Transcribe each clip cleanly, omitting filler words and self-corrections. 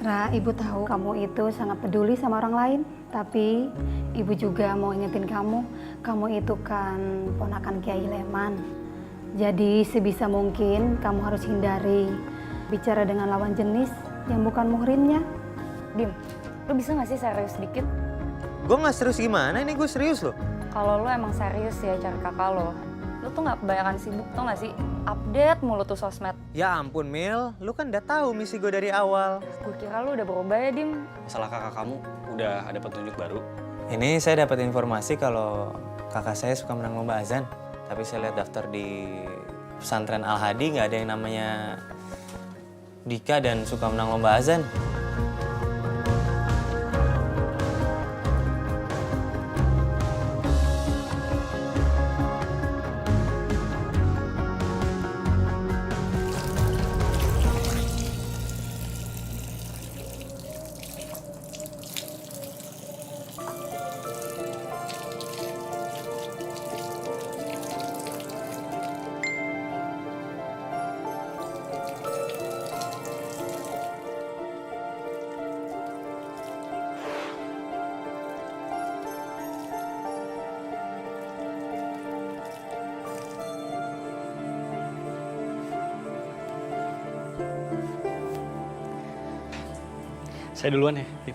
Ra, ibu tahu kamu itu sangat peduli sama orang lain. Tapi ibu juga mau ingetin kamu itu kan ponakan Kiai Leman. Jadi sebisa mungkin kamu harus hindari bicara dengan lawan jenis yang bukan muhrimnya. Dim, lu bisa gak sih serius dikit? Gue gak serius gimana, ini gue serius loh. Kalau lu emang serius ya cari kakak lo, lu tuh gak kebanyakan sibuk tau gak sih? Update mulu tuh sosmed. Ya ampun Mil, lu kan udah tahu misi gue dari awal. Gue kira lu udah berubah ya, Dim. Masalah kakak kamu udah ada petunjuk baru? Ini saya dapat informasi kalau kakak saya suka menang lomba azan. Tapi saya lihat daftar di pesantren Al-Hadi nggak ada yang namanya Dika dan suka menang lomba azan. Saya duluan ya, Dim.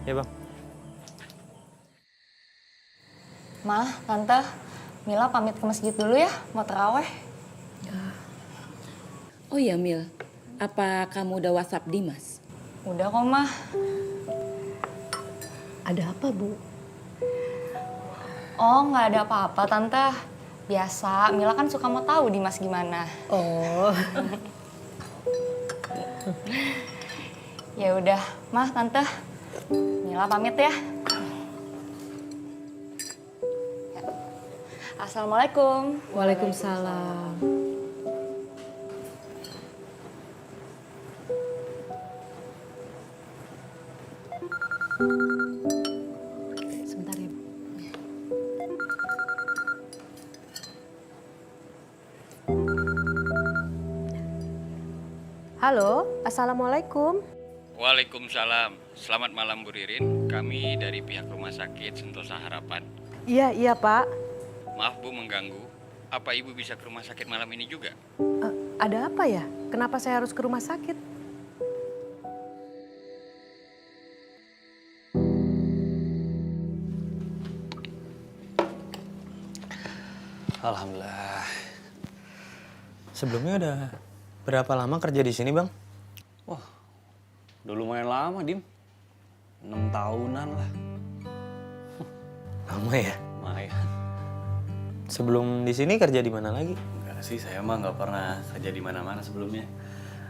Ya bang. Ma, Tante, Mila pamit ke masjid dulu ya, mau terawih. Oh ya Mil, apa kamu udah WhatsApp Dimas? Udah kok, Ma. Ada apa, Bu? Oh, nggak ada apa-apa, Tante. Biasa, Mila kan suka mau tahu Dimas gimana. Oh. Ya udah, Mah, Tante. Mila pamit ya. Assalamualaikum. Waalaikumsalam. Sebentar ya, Bu. Halo, Assalamualaikum. Waalaikumsalam. Selamat malam Bu Ririn. Kami dari pihak Rumah Sakit Sentosa Harapan. Iya Pak. Maaf Bu mengganggu. Apa Ibu bisa ke rumah sakit malam ini juga? Ada apa ya? Kenapa saya harus ke rumah sakit? Alhamdulillah. Sebelumnya udah berapa lama kerja di sini bang? Wah, udah lumayan lama, Dim. 6 tahunan lah. Lama ya? Lumayan. Sebelum di sini kerja di mana lagi? Enggak sih, saya mah nggak pernah kerja di mana-mana sebelumnya.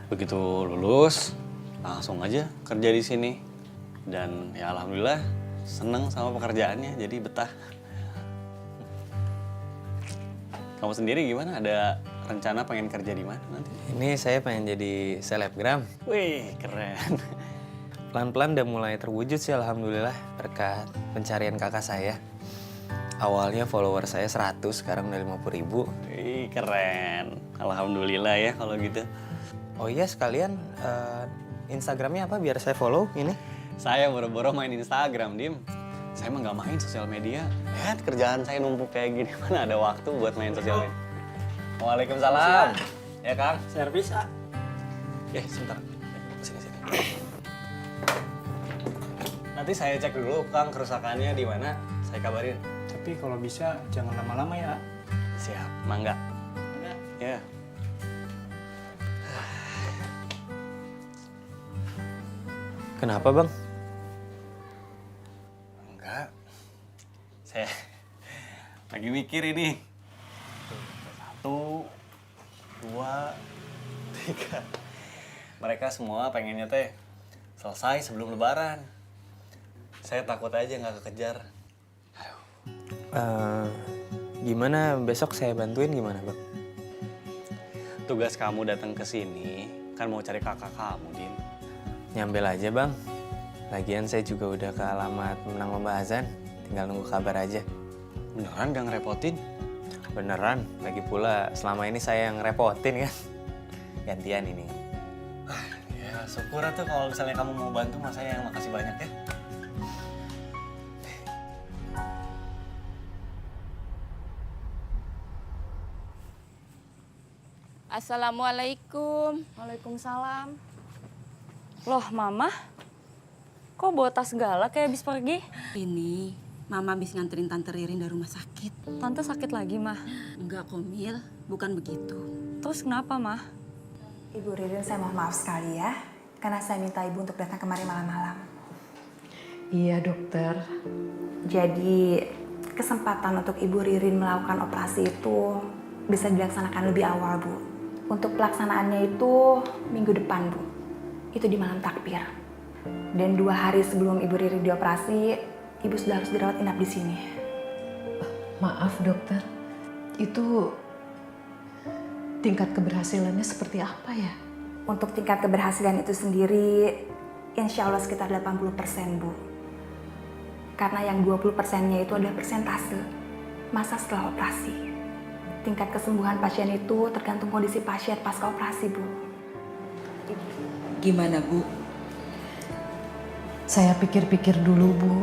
Begitu lulus, langsung aja kerja di sini. Dan ya alhamdulillah seneng sama pekerjaannya, jadi betah. Kamu sendiri gimana? Ada rencana pengen kerja di mana nanti? Ini saya pengen jadi selebgram. Wih, keren. Pelan-pelan udah mulai terwujud sih alhamdulillah berkat pencarian kakak saya. Awalnya follower saya 100, sekarang udah 50.000. Wih, keren. Alhamdulillah ya kalau gitu. Oh iya sekalian Instagramnya apa biar saya follow ini? Saya boro-boro main Instagram, Dim. Saya emang nggak main sosial media. Lihat kerjaan saya numpuk kayak gini, mana ada waktu buat main sosial media. Waalaikumsalam. Ya, Kang. Servis ah. Sebentar. Sini. Nanti saya cek dulu, Kang, kerusakannya di mana. Saya kabarin. Tapi kalau bisa jangan lama-lama ya. Siap, mangga. Ya. Kenapa bang? Enggak. Saya lagi mikir ini. 1, 2, 3. Mereka semua pengennya teh selesai sebelum lebaran. Saya takut aja nggak kekejar. Gimana besok saya bantuin gimana bang? Tugas kamu datang ke sini kan mau cari kakak kamu, Din. Nyambel aja bang. Lagian saya juga udah ke alamat menang lomba azan. Tinggal nunggu kabar aja. Beneran gak ngerepotin? Beneran. Lagi pula selama ini saya yang ngerepotin kan. Gantian ini. Ya, Ya syukur tuh kalau misalnya kamu mau bantu, mas saya yang makasih banyak ya. Assalamualaikum. Waalaikumsalam. Loh, Mama? Kok bawa tas segala kayak habis pergi? Ini Mama habis nganterin Tante Ririn dari rumah sakit. Tante sakit lagi, Mah. Enggak kok, Mil. Bukan begitu. Terus kenapa, Mah? Ibu Ririn, saya mohon maaf sekali ya, karena saya minta ibu untuk datang kemari malam-malam. Iya dokter. Jadi kesempatan untuk Ibu Ririn melakukan operasi itu bisa dilaksanakan lebih awal, Bu. Untuk pelaksanaannya itu minggu depan, Bu. Itu di malam takbir. Dan 2 hari sebelum Ibu Ririn dioperasi, Ibu sudah harus dirawat inap di sini. Maaf dokter, itu tingkat keberhasilannya seperti apa ya? Untuk tingkat keberhasilan itu sendiri, insya Allah sekitar 80%, Bu. Karena yang 20%-nya itu adalah persentase masa setelah operasi. Tingkat kesembuhan pasien itu tergantung kondisi pasien pasca operasi, Bu. Gimana, Bu? Saya pikir-pikir dulu, Bu.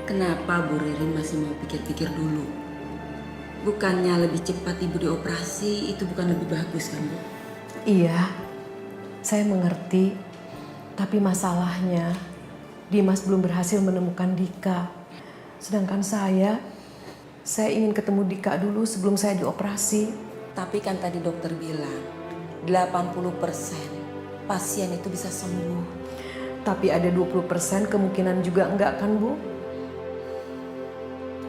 Kenapa Bu Ririn masih mau pikir-pikir dulu? Bukannya lebih cepat Ibu dioperasi, itu bukan lebih bagus kan, Bu? Iya, saya mengerti. Tapi masalahnya, Dimas belum berhasil menemukan Dika. Sedangkan saya ingin ketemu Dika dulu sebelum saya dioperasi. Tapi kan tadi dokter bilang 80% pasien itu bisa sembuh. Tapi ada 20% kemungkinan juga enggak kan, Bu?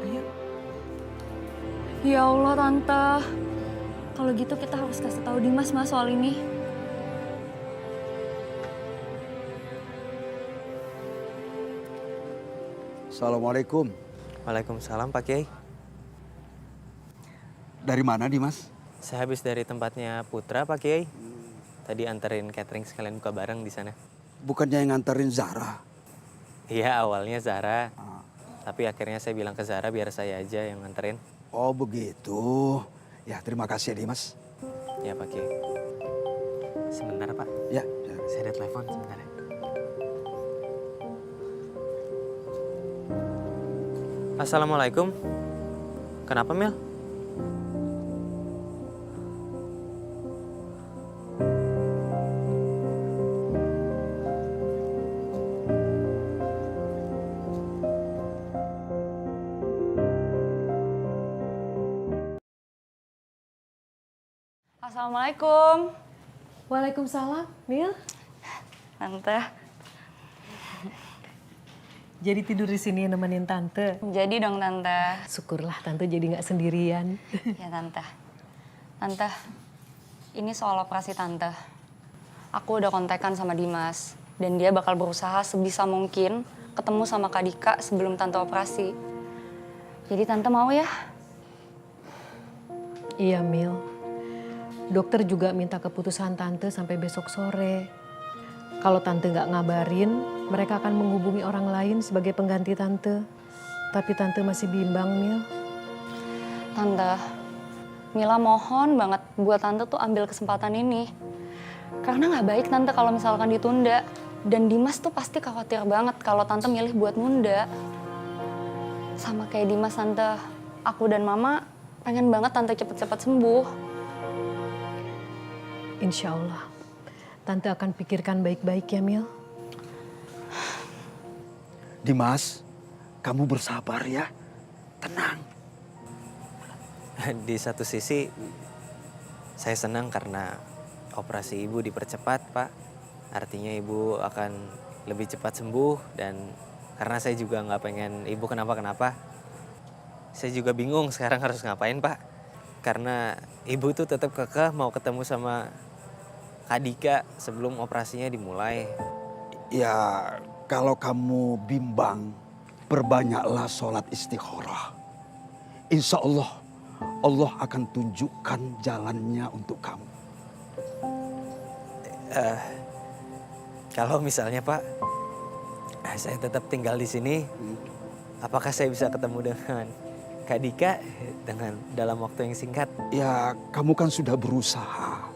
Ayo. Ya Allah, Tante. Kalau gitu kita harus kasih tahu Dimas, Mas, soal ini. Assalamualaikum. Waalaikumsalam Pak Kiai. Dari mana Dimas? Saya habis dari tempatnya Putra Pak Kiai. Tadi anterin catering sekalian buka bareng di sana. Bukannya yang nganterin Zara? Iya, awalnya Zara. Tapi akhirnya saya bilang ke Zara biar saya aja yang nganterin. Oh begitu. Ya terima kasih ya Dimas. Ya Pak Kiai. Sebentar Pak. Ya. Saya ada telepon sebentar ya. Assalamualaikum. Kenapa Mil? Assalamualaikum. Waalaikumsalam, Mil. Tante. Jadi tidur di sini nemenin Tante. Jadi dong, Tante. Syukurlah Tante jadi nggak sendirian. Ya, Tante. Tante, ini soal operasi Tante. Aku udah kontekan sama Dimas. Dan dia bakal berusaha sebisa mungkin ketemu sama Kak Dika sebelum Tante operasi. Jadi Tante mau ya? Iya, Mil. Dokter juga minta keputusan Tante sampai besok sore. Kalau Tante nggak ngabarin, mereka akan menghubungi orang lain sebagai pengganti Tante. Tapi Tante masih bimbang, Mil. Tante, Mila mohon banget buat Tante tuh ambil kesempatan ini. Karena nggak baik Tante kalau misalkan ditunda. Dan Dimas tuh pasti khawatir banget kalau Tante milih buat nunda. Sama kayak Dimas, Tante. Aku dan Mama pengen banget Tante cepet-cepet sembuh. Insya Allah, Tante akan pikirkan baik-baik ya, Mil. Dimas, kamu bersabar ya. Tenang. Di satu sisi, saya senang karena operasi ibu dipercepat, Pak. Artinya ibu akan lebih cepat sembuh dan karena saya juga nggak pengen ibu kenapa-kenapa. Saya juga bingung sekarang harus ngapain, Pak. Karena ibu tuh tetap kekeh mau ketemu sama Kak Dika sebelum operasinya dimulai. Ya kalau kamu bimbang, perbanyaklah sholat istikharah. Insya Allah, Allah akan tunjukkan jalannya untuk kamu. Kalau misalnya Pak, saya tetap tinggal di sini, apakah saya bisa ketemu dengan Kak Dika dalam waktu yang singkat? Ya kamu kan sudah berusaha,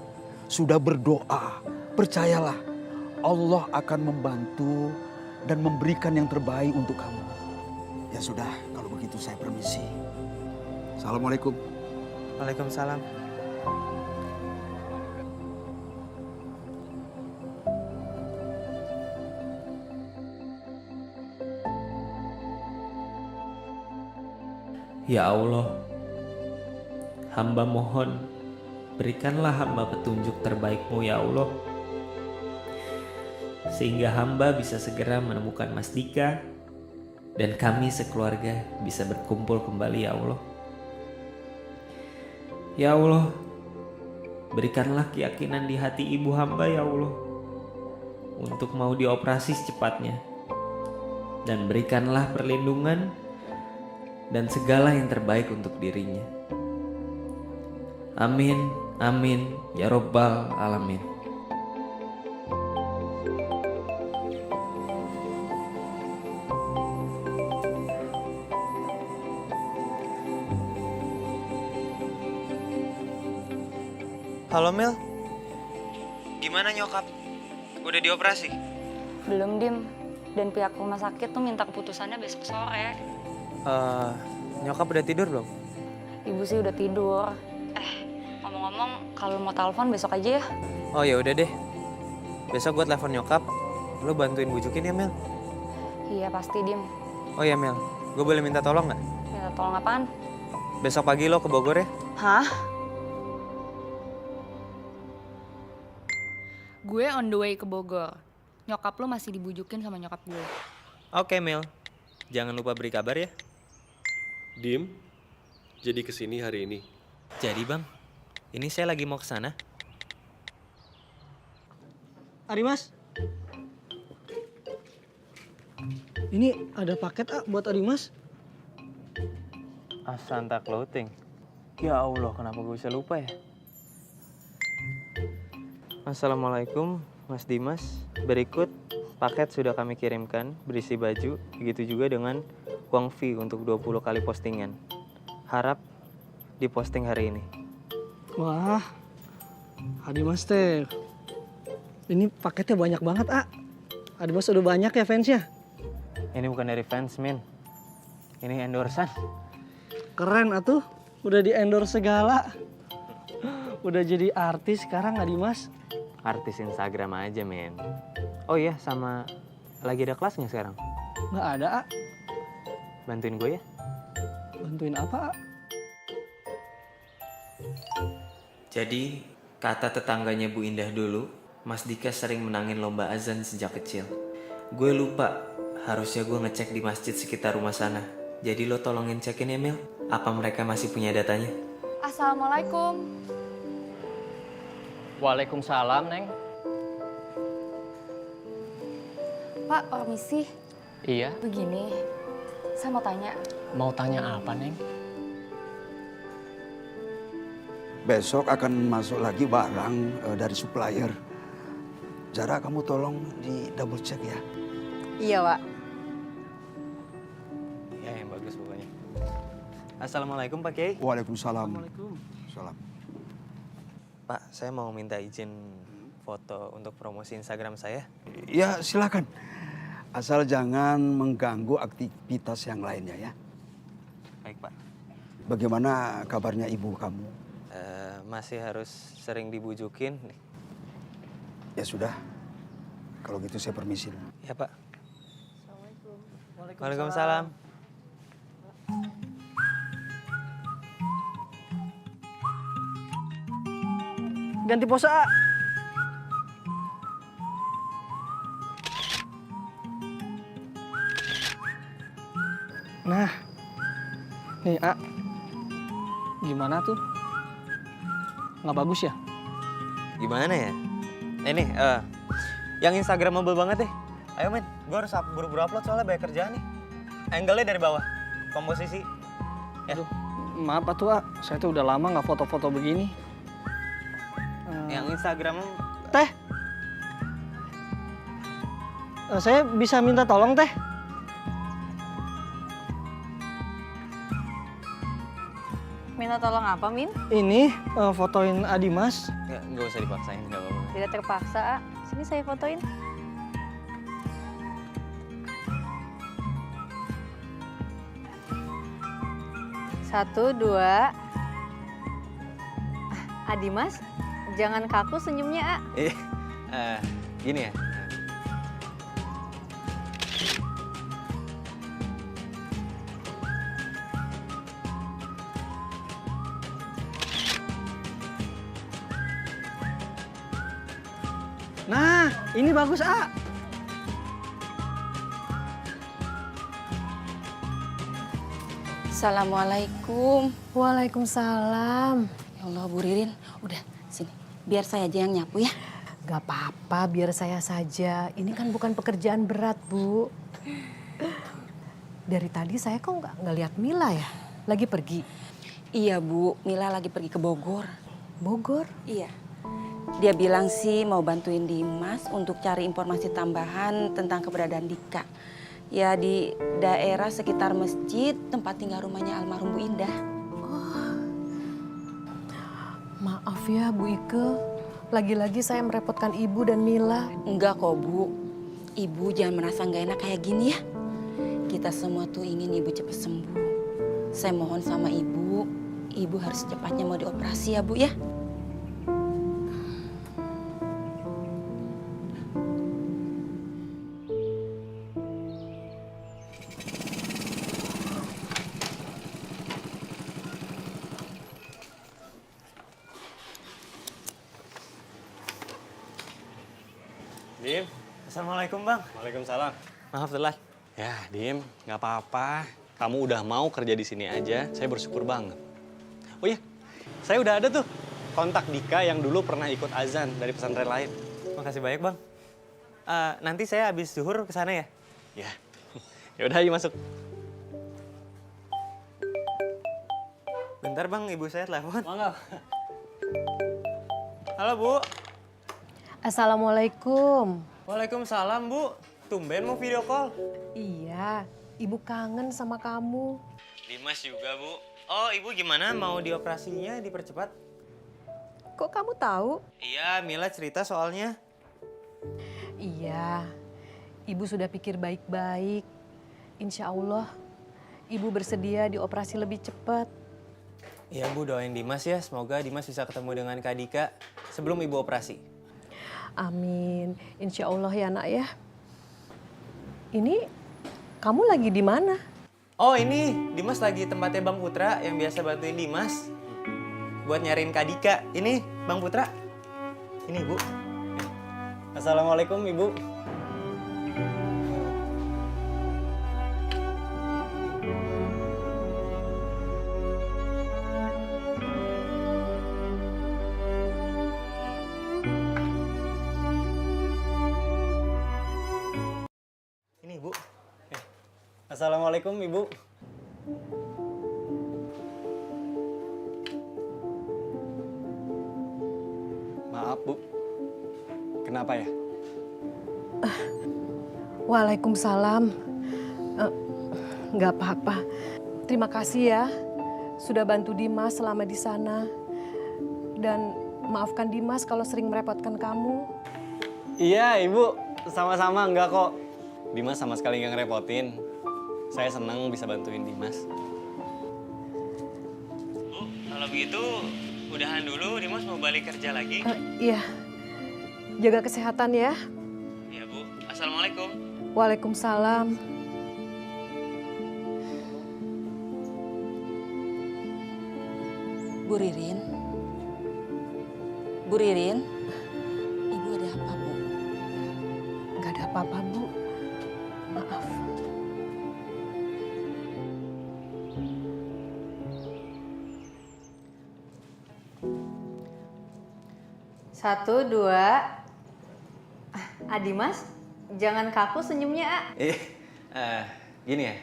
sudah berdoa, Percayalah, Allah akan membantu dan memberikan yang terbaik untuk kamu. Ya sudah, kalau begitu saya permisi. Assalamualaikum. Waalaikumsalam. Ya Allah, hamba mohon berikanlah hamba petunjuk terbaik-Mu ya Allah. Sehingga hamba bisa segera menemukan Mas Dika dan kami sekeluarga bisa berkumpul kembali ya Allah. Ya Allah, berikanlah keyakinan di hati ibu hamba ya Allah untuk mau dioperasi secepatnya. Dan berikanlah perlindungan dan segala yang terbaik untuk dirinya. Amin, amin, ya Rabbal Alamin. Halo Mel, gimana nyokap? Udah dioperasi? Belum, Dim. Dan pihak rumah sakit tuh minta keputusannya besok sore. Nyokap udah tidur belum? Ibu sih udah tidur. Ngomong-ngomong, kalau mau telepon besok aja ya. Oh ya udah deh. Besok gue telepon nyokap. Lo bantuin bujukin ya Mel? Iya pasti, Dim. Oh ya Mel, gue boleh minta tolong nggak? Minta tolong apaan? Besok pagi lo ke Bogor ya? Hah? Gue on the way ke Bogor. Nyokap lo masih dibujukin sama nyokap gue. Oke Mel, jangan lupa beri kabar ya. Dim, jadi kesini hari ini. Jadi bang, ini saya lagi mau ke sana. Arimas, ini ada paket buat Arimas. Asanta Clothing. Ya Allah, kenapa gue bisa lupa ya? Assalamualaikum Mas Dimas. Berikut paket sudah kami kirimkan berisi baju. Begitu juga dengan uang fee untuk 20 kali postingan. Harap diposting hari ini. Wah, Adimas teh, ini paketnya banyak banget, Adimas udah banyak ya fansnya? Ini bukan dari fans, Min. Ini endorsean. Keren atuh, udah di endorse segala. Udah jadi artis sekarang Adimas. Artis Instagram aja, men. Oh iya, sama lagi ada kelasnya sekarang? Nggak ada, Bantuin gue ya. Bantuin apa, Jadi, kata tetangganya Bu Indah dulu, Mas Dika sering menangin lomba azan sejak kecil. Gue lupa, harusnya gue ngecek di masjid sekitar rumah sana. Jadi lo tolongin cekin ya, Mil. Apa mereka masih punya datanya? Assalamualaikum. Waalaikumsalam, Neng. Pak, permisi. Iya. Begini, saya mau tanya. Mau tanya apa, Neng? Besok akan masuk lagi barang dari supplier. Zara, kamu tolong di double check ya. Iya, Pak. Ya, yang bagus pokoknya. Assalamualaikum Pak Kiai. Waalaikumsalam. Salam. Pak, saya mau minta izin foto untuk promosi Instagram saya. Ya, silakan. Asal jangan mengganggu aktivitas yang lainnya ya. Baik, Pak. Bagaimana kabarnya ibu kamu? Masih harus sering dibujukin. Ya sudah, kalau gitu saya permisi. Ya, Pak. Waalaikumsalam. ganti pose, Nah, nih, gimana tuh? Nggak bagus ya? Gimana ya? Ini, yang Instagramable banget deh. Ayo, men. Gue harus buru-buru upload soalnya banyak kerjaan nih. Angle-nya dari bawah. Komposisi. Ya. Aduh, maaf tuh, saya tuh udah lama nggak foto-foto begini. Yang Instagram... Teh, saya bisa minta tolong, Teh? Minta tolong apa, Min? Ini fotoin Adimas. Nggak usah dipaksain, nggak apa-apa. tidak terpaksa, A. Sini saya fotoin. Satu, dua. Dimas, jangan kaku senyumnya, A. Gini ya. Nah, ini bagus, A. Assalamualaikum. Waalaikumsalam. Ya Allah, Bu Ririn, udah sini. Biar saya aja yang nyapu ya. Gak apa-apa, biar saya saja. Ini kan bukan pekerjaan berat, Bu. Dari tadi saya kok nggak lihat Mila ya? Lagi pergi? Iya, Bu. Mila lagi pergi ke Bogor. Bogor? Iya. Dia bilang sih mau bantuin Dimas untuk cari informasi tambahan tentang keberadaan Dika. Ya di daerah sekitar masjid tempat tinggal rumahnya almarhum Bu Indah. Maaf ya Bu Ike, lagi-lagi saya merepotkan Ibu dan Mila. Enggak kok Bu, Ibu jangan merasa nggak enak kayak gini ya. Kita semua tuh ingin Ibu cepat sembuh. Saya mohon sama Ibu harus secepatnya mau dioperasi ya Bu ya. Dim. Assalamualaikum Bang. Waalaikumsalam. Maaf telat. Ya, Dim, nggak apa-apa. Kamu udah mau kerja di sini aja, saya bersyukur banget. Oh iya, saya udah ada tuh kontak Dika yang dulu pernah ikut azan dari pesantren lain. Makasih banyak Bang. Nanti saya habis zuhur ke sana ya? Ya. Ya udah, ayo masuk. Bentar Bang, ibu saya telepon. Mangga. Halo Bu. Assalamualaikum. Waalaikumsalam Bu. Tumben mau video call. Iya, Ibu kangen sama kamu. Dimas juga Bu. Oh Ibu gimana mau dioperasinya dipercepat? Kok kamu tahu? Iya Mila cerita soalnya. Iya, Ibu sudah pikir baik-baik. Insya Allah, Ibu bersedia dioperasi lebih cepat. Iya Bu, doain Dimas ya. Semoga Dimas bisa ketemu dengan Kak Dika sebelum Ibu operasi. Amin, insya Allah ya nak ya. Ini kamu lagi di mana? Oh ini, Dimas lagi tempatnya Bang Putra yang biasa bantuin Dimas. Buat nyariin Kak Dika. Ini Bang Putra. Ini Bu. Assalamualaikum Ibu. Ini Bu. Assalamualaikum Ibu. Maaf Bu. Kenapa ya? Waalaikumsalam. Nggak apa-apa. Terima kasih ya sudah bantu Dimas selama di sana. Dan maafkan Dimas kalau sering merepotkan kamu. Iya Ibu, sama-sama enggak kok. Dimas sama sekali nggak ngerepotin. Saya senang bisa bantuin Dimas. Bu, kalau begitu udahan dulu. Dimas mau balik kerja lagi. Iya, jaga kesehatan ya. Iya Bu. Assalamualaikum. Waalaikumsalam. Bu Ririn. Bu Ririn, Ibu ada apa Bu? Nggak ada apa-apa Bu. Maaf. Satu, dua. Dimas, jangan kaku senyumnya, A. Gini ya.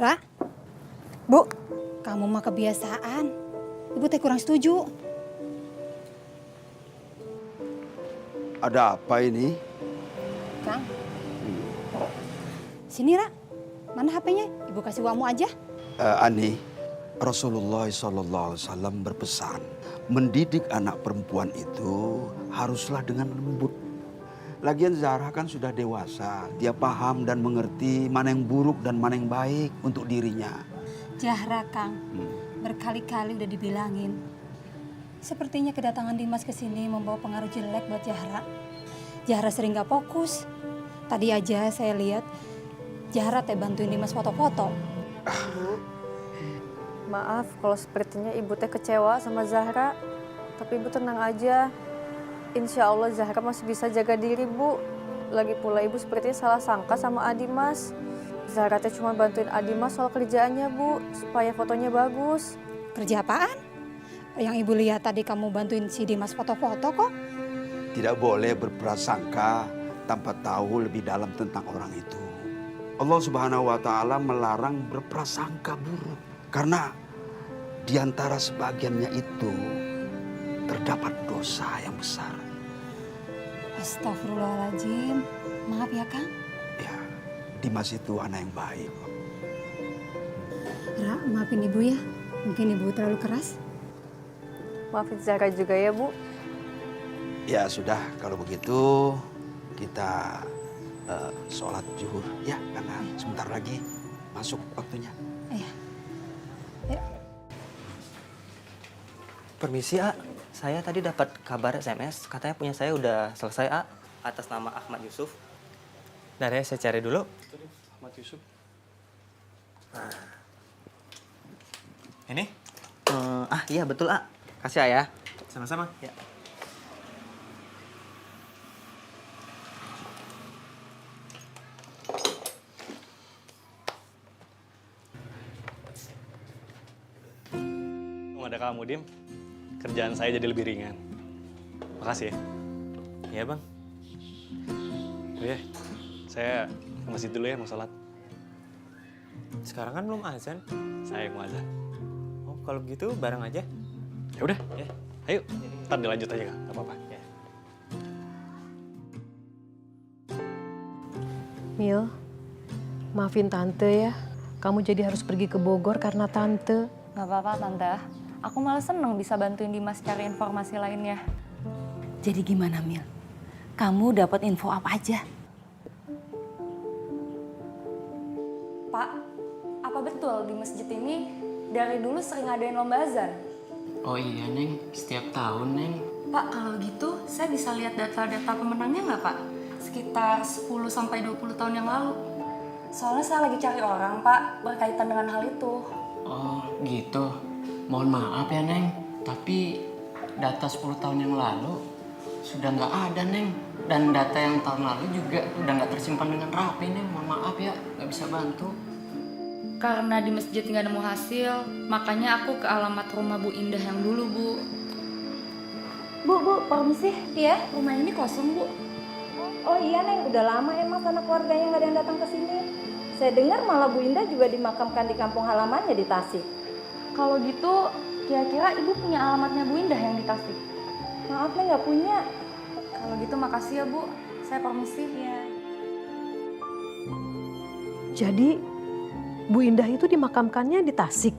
Ra, Bu, kamu mah kebiasaan. Ibu teh kurang setuju. Ada apa ini? Kang. Sini, Ra. Mana HP-nya? Ibu kasih uangmu aja. Ani, Rasulullah SAW berpesan, mendidik anak perempuan itu haruslah dengan lembut. Lagian Zahra kan sudah dewasa, dia paham dan mengerti mana yang buruk dan mana yang baik untuk dirinya. Zahra, Kang. Berkali-kali udah dibilangin. Sepertinya kedatangan Dimas ke sini membawa pengaruh jelek buat Zahra. Zahra sering gak fokus. Tadi aja saya lihat Zahra teh bantuin Dimas foto-foto. Bu, maaf kalau sepertinya ibu teh kecewa sama Zahra. Tapi ibu tenang aja. Insya Allah Zahra masih bisa jaga diri, Bu. Lagi pula ibu sepertinya salah sangka sama Adimas. Zahra teh cuma bantuin Adimas soal kerjaannya, Bu, supaya fotonya bagus. Kerja apaan? Yang ibu lihat tadi kamu bantuin si Dimas foto-foto kok. Tidak boleh berprasangka tanpa tahu lebih dalam tentang orang itu. Allah Subhanahu wa Ta'ala melarang berprasangka buruk. Karena di antara sebagiannya itu terdapat dosa yang besar. Astagfirullahaladzim. Maaf ya, Kang. Ya, Dimas itu anak yang baik. Ra, maafin ibu ya. Mungkin ibu terlalu keras. Maafin Zahra juga ya, Bu. Ya sudah, kalau begitu kita sholat zuhur ya, karena sebentar lagi masuk waktunya. Iya. Permisi, A. Saya tadi dapat kabar SMS, katanya punya saya udah selesai, A. Atas nama Ahmad Yusuf. Nah, ya, saya cari dulu. Ahmad Yusuf. Nah. Ini? Iya betul, A. Kasih, A ya. Sama-sama. Ya. Ada kamu, Dim. Kerjaan saya jadi lebih ringan. Makasih ya. Iya, Bang. Oh ya, saya ke masjid dulu ya, mau sholat. Sekarang kan belum azan. Saya mau azan. Oh, kalau begitu bareng aja. Ya udah, ayo. Ntar dilanjut aja, Kang. Gak apa-apa. Ya. Mil, maafin Tante ya. Kamu jadi harus pergi ke Bogor karena Tante. Gak apa-apa, Tante. Aku malah seneng bisa bantuin Dimas cari informasi lainnya. Jadi gimana, Mil? Kamu dapat info apa aja? Pak, apa betul di masjid ini dari dulu sering ngadain lomba azan? Oh iya, Neng. Setiap tahun, Neng. Pak, kalau gitu saya bisa lihat data-data pemenangnya nggak, Pak? Sekitar 10-20 tahun yang lalu. Soalnya saya lagi cari orang, Pak, berkaitan dengan hal itu. Oh, gitu. Mohon maaf ya, Neng. Tapi data 10 tahun yang lalu sudah nggak ada, Neng. Dan data yang tahun lalu juga udah nggak tersimpan dengan rapi, Neng. Mohon maaf ya, nggak bisa bantu. Karena di masjid nggak nemu hasil, makanya aku ke alamat rumah Bu Indah yang dulu, Bu. Bu, permisi. Iya, rumah ini kosong, Bu. Oh iya, Neng. Udah lama emang sana keluarganya nggak ada yang datang ke sini. Saya dengar malah Bu Indah juga dimakamkan di kampung halamannya di Tasik. Kalau gitu, kira-kira Ibu punya alamatnya Bu Indah yang di Tasik? Maaf, Neng, nggak punya. Kalau gitu makasih ya, Bu. Saya permisi. Ya. Jadi Bu Indah itu dimakamkannya di Tasik?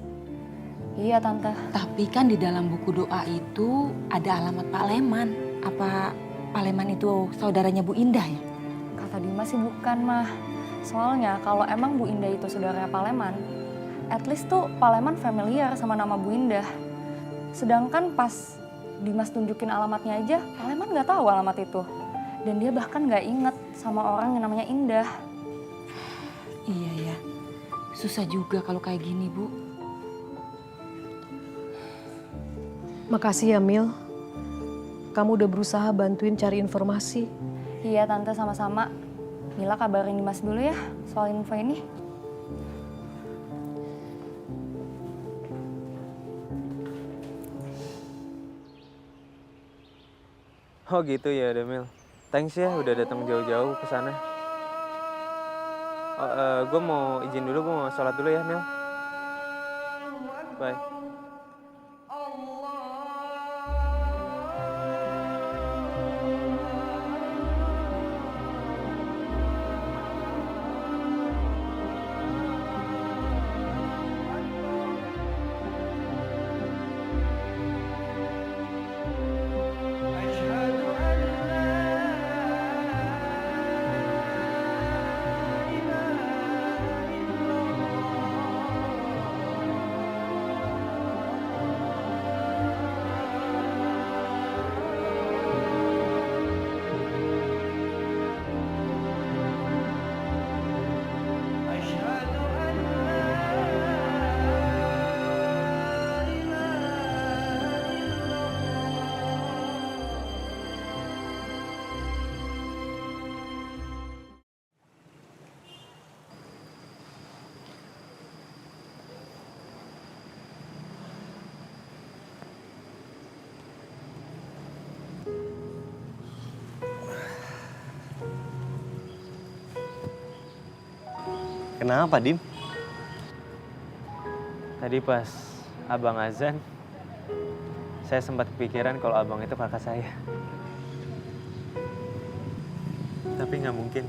Iya, Tante. Tapi kan di dalam buku doa itu ada alamat Pak Leman. Apa Pak Leman itu saudaranya Bu Indah ya? Kata Dimas sih bukan, Mah. Soalnya kalau emang Bu Indah itu saudaranya Pak Leman, at least tuh Pak Leman familiar sama nama Bu Indah. Sedangkan pas Dimas tunjukin alamatnya aja, Pak Leman nggak tahu alamat itu. Dan dia bahkan nggak inget sama orang yang namanya Indah. Iya ya, susah juga kalau kayak gini, Bu. Makasih ya, Mil. Kamu udah berusaha bantuin cari informasi. Iya, Tante, sama-sama. Mila kabarin Dimas dulu ya soal info ini. Oh gitu ya, Demil. Thanks ya udah datang jauh-jauh ke sana. Gue mau izin dulu, gue mau sholat dulu ya, Mil. Bye. Kenapa, Dim? Tadi pas abang azan, saya sempat kepikiran kalau abang itu kakak saya. Tapi nggak mungkin.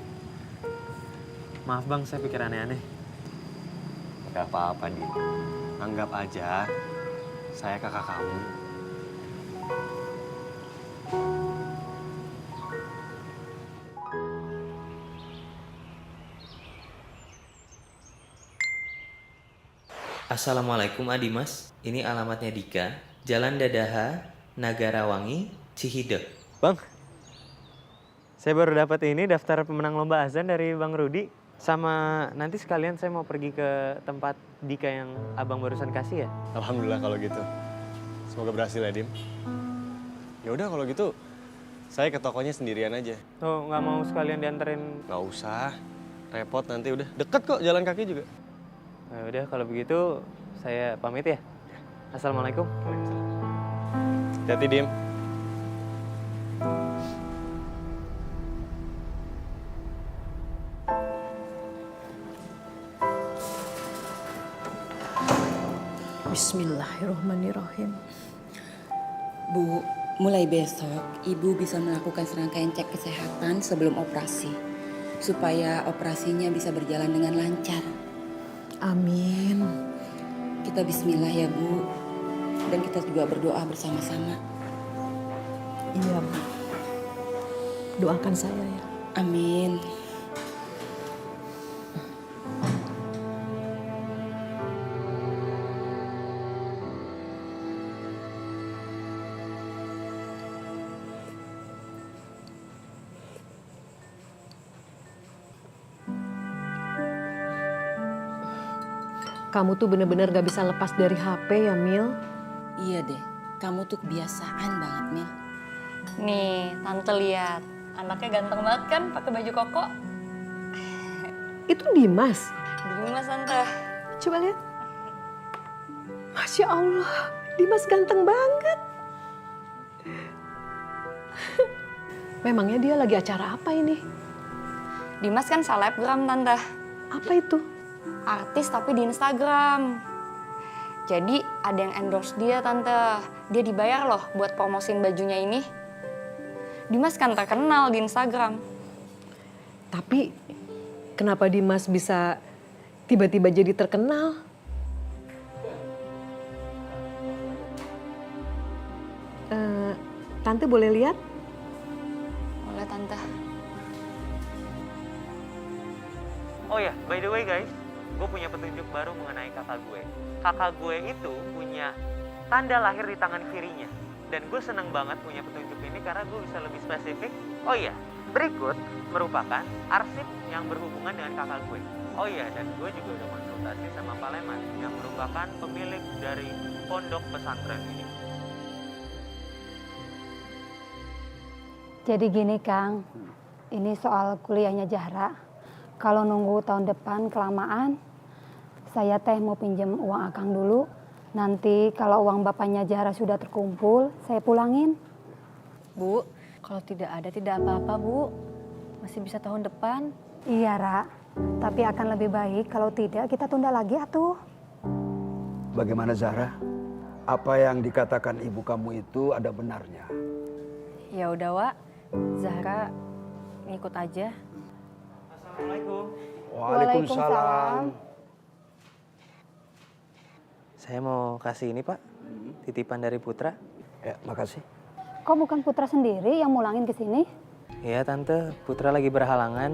Maaf bang, saya pikir aneh-aneh. Gak apa-apa, Dim. Anggap aja saya kakak kamu. Assalamualaikum Adimas, ini alamatnya Dika, Jalan Dadaha, Nagarawangi, Cihideng. Bang, saya baru dapat ini daftar pemenang lomba azan dari Bang Rudi. Sama nanti sekalian saya mau pergi ke tempat Dika yang abang barusan kasih ya. Alhamdulillah kalau gitu. Semoga berhasil ya, Dim. Ya udah kalau gitu, saya ke tokonya sendirian aja. Tuh, nggak mau sekalian dianterin? Nggak usah, repot nanti udah. Deket kok, jalan kaki juga. Ya udah kalau begitu saya pamit ya. Assalamualaikum. Hati-hati, Dim. Bismillahirrahmanirrahim. Bu, mulai besok Ibu bisa melakukan serangkaian cek kesehatan sebelum operasi. Supaya operasinya bisa berjalan dengan lancar. Amin. Kita bismillah ya, Bu. Dan kita juga berdoa bersama-sama. Iya, Bu. Doakan saya ya. Amin. Kamu tuh bener-bener gak bisa lepas dari HP ya, Mil? Iya deh, kamu tuh kebiasaan banget, Mil. Nih, Tante lihat. Anaknya ganteng banget kan pakai baju koko. Itu Dimas. Dimas, Tante. Coba lihat. Masya Allah, Dimas ganteng banget. Memangnya dia lagi acara apa ini? Dimas kan selebgram, Tante. Apa itu? Artis tapi di Instagram. Jadi ada yang endorse dia, Tante. Dia dibayar loh buat promosiin bajunya ini. Dimas kan terkenal di Instagram. Tapi kenapa Dimas bisa tiba-tiba jadi terkenal? Tante boleh lihat? Boleh, Tante. Oh ya, by the way guys, gue punya petunjuk baru mengenai kakak gue. Kakak gue itu punya tanda lahir di tangan kirinya. Dan gue seneng banget punya petunjuk ini karena gue bisa lebih spesifik. Oh iya, berikut merupakan arsip yang berhubungan dengan kakak gue. Oh iya, dan gue juga udah konsultasi sama Pak Leman yang merupakan pemilik dari pondok pesantren ini. Jadi gini Kang, ini soal kuliahnya Zahra. Kalau nunggu tahun depan kelamaan, saya teh mau pinjam uang Akang dulu. Nanti kalau uang bapaknya Zahra sudah terkumpul, saya pulangin. Bu, kalau tidak ada tidak apa-apa, Bu. Masih bisa tahun depan. Iya, Ra. Tapi akan lebih baik kalau tidak kita tunda lagi atuh. Bagaimana Zahra? Apa yang dikatakan ibu kamu itu ada benarnya? Ya udah, Wak. Zahra ngikut aja. Assalamualaikum. Waalaikumsalam. Saya mau kasih ini Pak, titipan dari Putra. Ya, makasih. Kok bukan Putra sendiri yang mulangin ke sini? Iya Tante, Putra lagi berhalangan,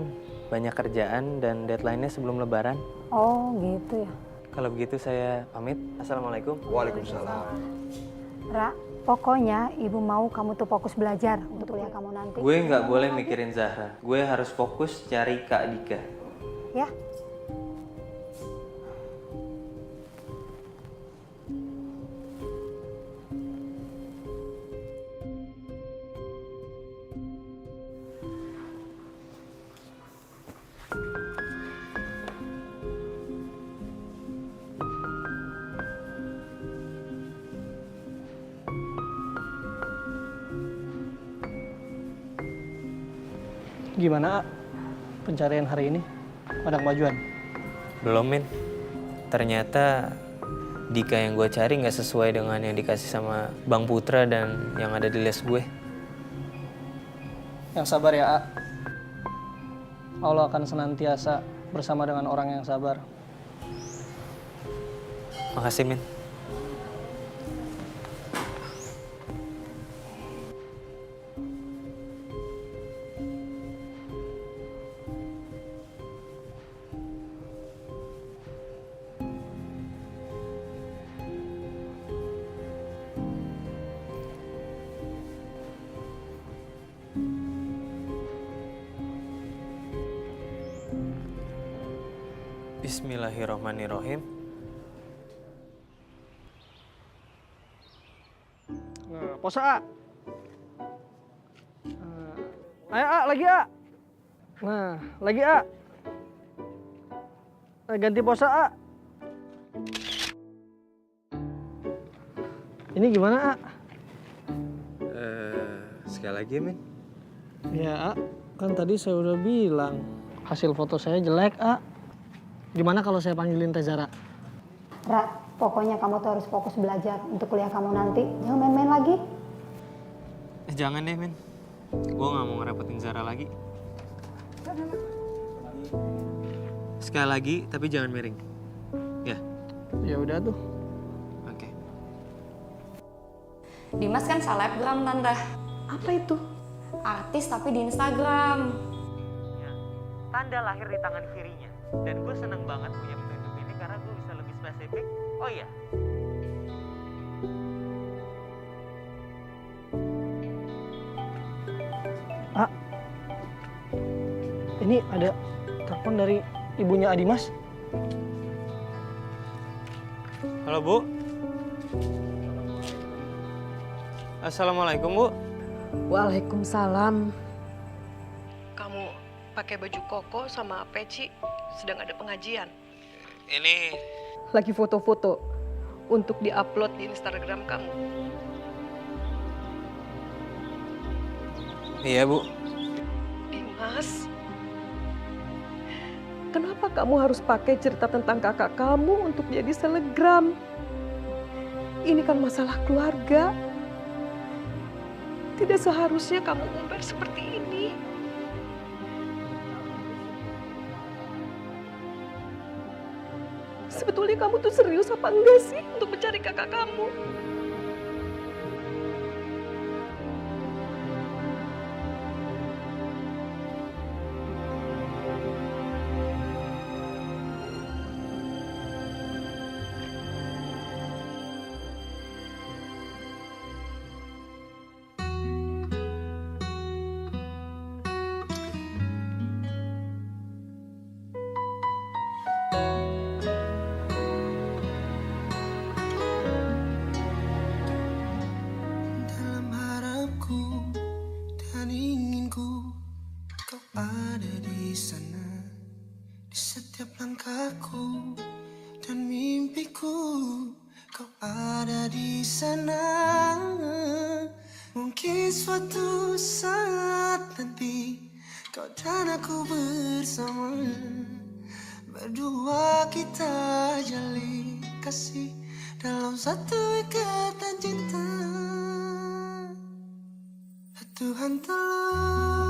banyak kerjaan dan deadline-nya sebelum Lebaran. Oh gitu ya. Kalau begitu saya pamit. Assalamualaikum. Waalaikumsalam. Ra, pokoknya ibu mau kamu tuh fokus belajar untuk kuliah kamu nanti. Gue nggak boleh mikirin Zahra. Gue harus fokus cari Kak Dika. Ya. Gimana, A? Pencarian hari ini? Ada kemajuan? Belum, Min. Ternyata Dika yang gue cari nggak sesuai dengan yang dikasih sama Bang Putra dan yang ada di les gue. Yang sabar ya, A. Allah akan senantiasa bersama dengan orang yang sabar. Makasih, Min. Bismillahirrahmanirrahim. Nah, pose A. Ayo A, lagi A. Nah, lagi A. Ganti pose A. Ini gimana A? Sekali lagi, Min. Ya A, kan tadi saya udah bilang hasil foto saya jelek A. Gimana kalau saya panggilin Teh Zara? Ra, pokoknya kamu tuh harus fokus belajar untuk kuliah kamu nanti. Jangan main-main lagi. Jangan deh, Min. Gue gak mau ngerepotin Zara lagi. Sekali lagi, tapi jangan miring. Ya? Ya udah tuh. Oke. Dimas kan selebgram, Tante. Apa itu? Artis tapi di Instagram. Tanda lahir di tangan kirinya. Dan gue seneng banget punya pembantu ini karena gue bisa lebih spesifik. Oh iya. A, ini ada telepon dari ibunya Adimas. Halo, Bu. Assalamualaikum, Bu. Waalaikumsalam. Kamu pakai baju koko sama peci sedang ada pengajian. Ini Lagi foto-foto untuk diupload di Instagram kamu. Iya, Bu. Dimas, kenapa kamu harus pakai cerita tentang kakak kamu untuk jadi selebgram? Ini kan masalah keluarga. Tidak seharusnya kamu umbar seperti ini. Sebetulnya kamu tuh serius apa enggak sih untuk mencari kakak kamu? Dalam harapku dan inginku, kau ada di sana, di setiap langkahku dan mimpiku. Kau ada di sana. Mungkin suatu saat nanti kau dan aku bersama, berdua kita jalin kasih dalam satu ikatan cinta. Tuhan tolong